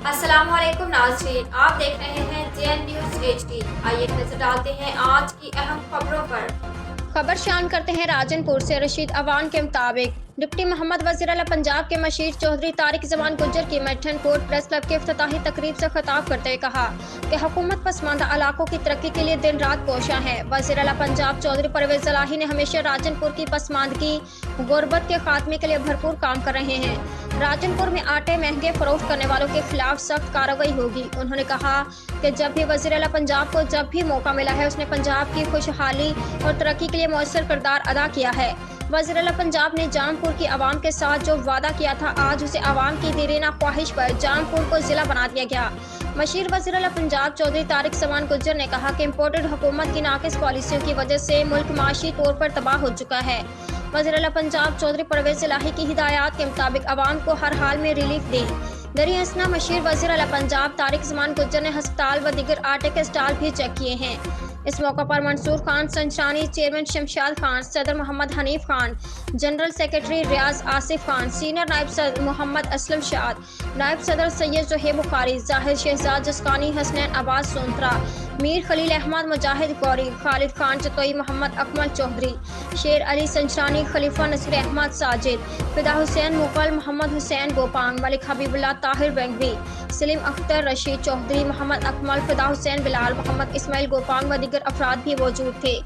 السلام علیکم ناظرین، آپ دیکھ رہے ہیں JN نیوز HD۔ آئیے نظر ڈالتے ہیں آج کی اہم خبروں پر۔ خبر شان کرتے ہیں راجن پور سے۔ رشید اوان کے مطابق ڈپٹی محمد وزیر اعلیٰ پنجاب کے مشیر چودھری طارق زمان گجر کی میٹھن کوٹ پریس کلب کے افتتاحی تقریب سے خطاب کرتے ہوئے کہا کہ حکومت پسماندہ علاقوں کی ترقی کے لیے دن رات کوشاں ہے۔ وزیر اعلیٰ پنجاب چودھری پرویز الہی نے ہمیشہ راجن پور کی پسماندگی غربت کے خاتمے کے لیے بھرپور کام کر رہے ہیں۔ راجن پور میں آٹے مہنگے فروخت کرنے والوں کے خلاف سخت کارروائی ہوگی۔ انہوں نے کہا کہ جب بھی وزیر اعلیٰ پنجاب کو جب بھی موقع ملا ہے اس نے پنجاب کی خوشحالی اور ترقی کے لیے مؤثر کردار ادا کیا ہے۔ وزیر اعلیٰ پنجاب نے جام پور کی عوام کے ساتھ جو وعدہ کیا تھا آج اسے عوام کی دیرینہ خواہش پر جام پور کو ضلع بنا دیا گیا۔ مشیر وزیر اعلیٰ پنجاب چودھری طارق زمان گجر نے کہا کہ امپورٹڈ حکومت کی ناقص پالیسیوں کی وجہ سے ملک معاشی طور پر تباہ ہو چکا ہے۔ وزیر اعلیٰ پنجاب چودھری پرویز الہی کی ہدایات کے مطابق عوام کو ہر حال میں ریلیف دیں۔ دریں اثنا مشیر وزیر اعلیٰ پنجاب طارق زمان گجر نے ہسپتال و دیگر آٹے کے اسٹال بھی چیک کیے ہیں۔ اس موقع پر منصور خان سنچانی، چیئرمین شمشاد خان، صدر محمد حنیف خان، جنرل سیکریٹری ریاض آصف خان، سینئر نائب صدر محمد اسلم شاد، نائب صدر سید زہیب بخاری، ظاہر شہزاد جسکانی، حسنین عباس سونترا، میر خلیل احمد مجاہد گوری، خالد خان چتوئی، محمد اکمل چودھری، شیر علی سنچانی، خلیفہ نصیر احمد ساجد، فدا حسین مغل، محمد حسین گوپانگ، ملک حبیب اللہ طاہر بینگوی، سلیم اختر رشید چودھری، محمد اکمل، فدا حسین بلال، محمد اسماعیل گوپانگ و دیگر افراد بھی موجود تھے۔